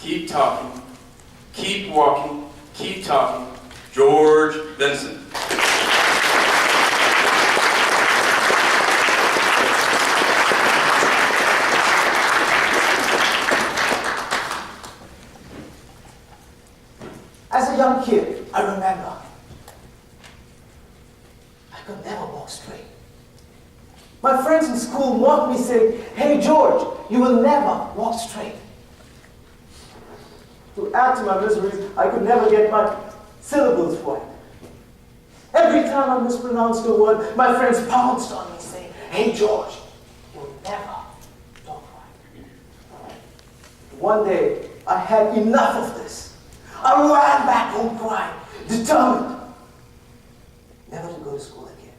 keep talking, keep walking, keep talking. George Vincent. As a young kid, I remember I could never walk straight. My friends in school mocked me saying, "Hey George, you will never walk straight." To add to my miseries, I could never get my syllables right. Every time I mispronounced a word, my friends pounced on me saying, "Hey George, you will never talk right." One day, I had enough of this. I ran back home crying, determined never to go to school again.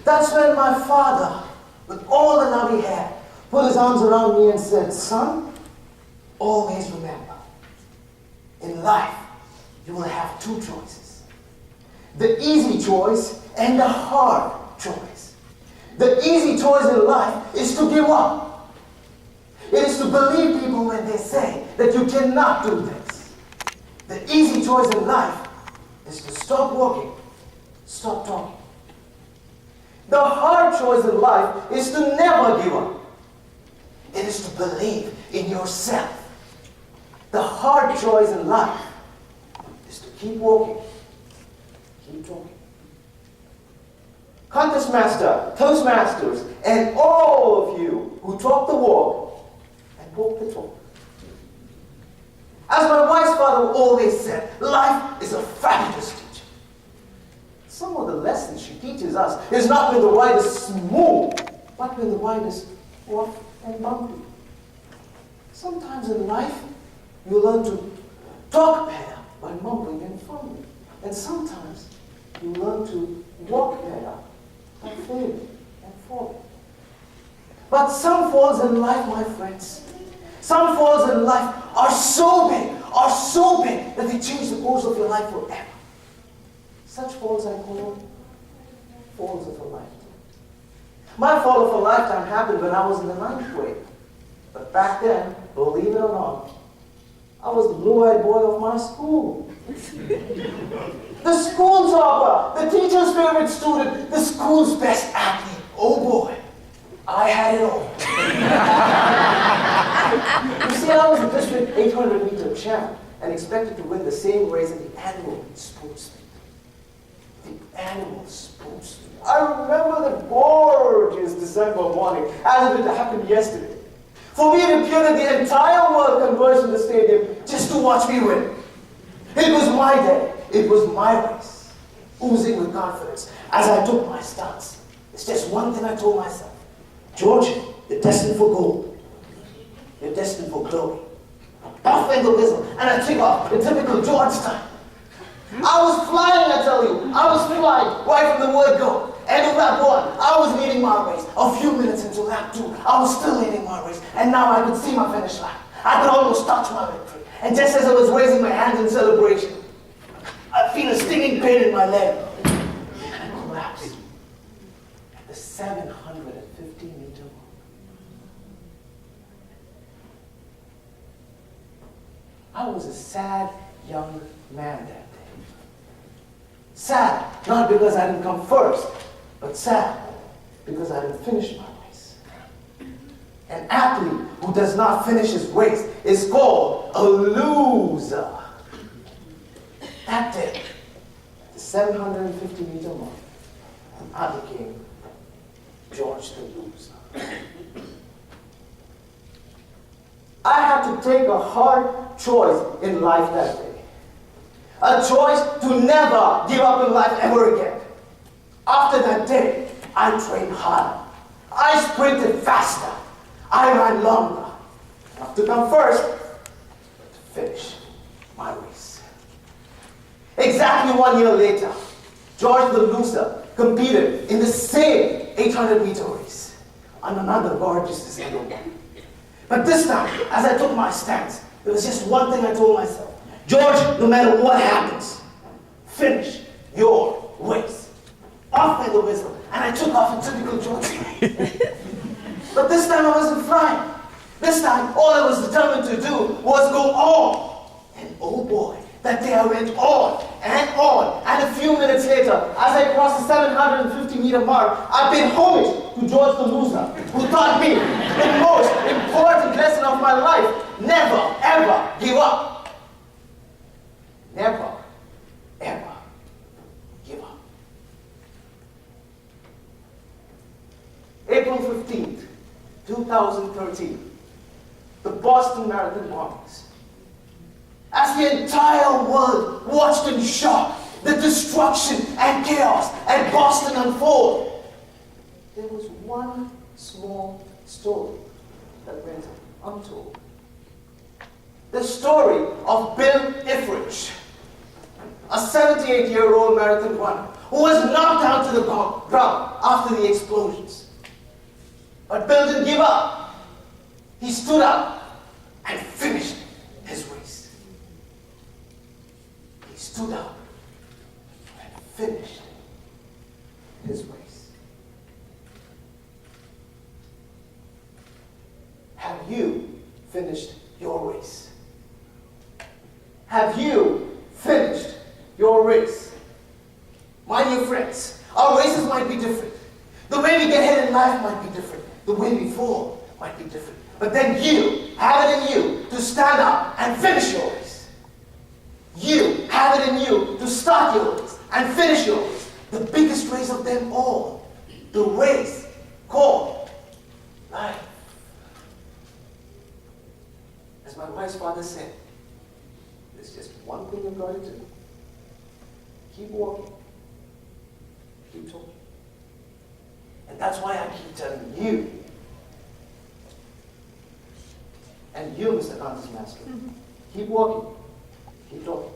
That's when my father, with all the love he had, put his arms around me and said, "Son, always remember, in life, you will have two choices. The easy choice and the hard choice. The easy choice in life is to give up. It is to believe people when they say that you cannot do this. The easy choice in life is to stop walking, stop talking. The hard choice in life is to never give up. It is to believe in yourself. The hard choice in life is to keep walking, keep talking. Contest master, Toastmasters, and all of you who talk the walk and walk the talk. As my wife's father always said, life is a fabulous teacher. Some of the lessons she teaches us is not when the ride is smooth, but when the ride is rough and bumpy. Sometimes in life, you learn to talk better by mumbling and fumbling. And sometimes you learn to walk better by failing and falling. But some falls in life, my friends, some falls in life are so big that they change the course of your life forever. Such falls I call falls of a lifetime. My fall of a lifetime happened when I was in the 9th grade. But back then, believe it or not, I was the blue-eyed boy of my school. The school topper, the teacher's favorite student, the school's best athlete. Oh boy, I had it all. You see, I was the district 800-meter champ and expected to win the same race in the annual sports meet. The annual sports meet. I remember the gorgeous December morning as if it happened yesterday. For me, it appeared that the entire world converged in the stadium just to watch me win. It was my day. It was my race. Oozing with confidence as I took my stance. It's just one thing I told myself. George, you're destined for gold. You're destined for glory. Off went the whistle, and I took off in typical George style. I was flying, I tell you. I was flying right from the word go. End of lap 1, I was leading my race. A few minutes into lap 2, I was still leading my race. And now I could see my finish line. I could almost touch my victory. And just as I was raising my hands in celebration, I feel a stinging pain in my leg. And I collapsed at the 750-meter mark. I was a sad young man that day. Sad, not because I didn't come first, but sad because I didn't finish my race. An athlete who does not finish his race is called a loser. That day, the 750-meter mark, I became George the loser. I had to take a hard choice in life that day. A choice to never give up in life ever again. After that day, I trained harder. I sprinted faster. I ran longer. Not to come first, but to finish my race. Exactly 1 year later, George the loser competed in the same 800-meter race on another gorgeous December morning. But this time, as I took my stance, there was just one thing I told myself. George, no matter what happens, finish your race. Off went the whistle, and I took off in typical George. But this time I wasn't flying. This time, all I was determined to do was go on. And oh boy, that day I went on. And a few minutes later, as I crossed the 750-meter mark, I paid homage to George the Loser, who taught me the most important lesson of my life: never, ever give up. Never, ever give up. April 15th, 2013, the Boston Marathon bombings. As the entire world watched in shock the destruction and chaos at Boston unfold, there was one small story that went untold. The story of Bill Ifrich, a 78-year-old marathon runner who was knocked down to the ground after the explosions. But Bill didn't give up. He stood up and finished his race. He stood up and finished his race. Have you finished your race? Have you finished your race? My dear friends, our races might be different. The way we get ahead in life might be different. The way we fall might be different. But then you have it in you to stand up and finish your race. You have it in you to start your race and finish your race. The biggest race of them all. The race called life. As my wife's father said, there's just one thing you've got to do. Keep walking. Keep talking. And that's why I keep telling you, and you, Mr. Contest Master, keep walking, keep talking.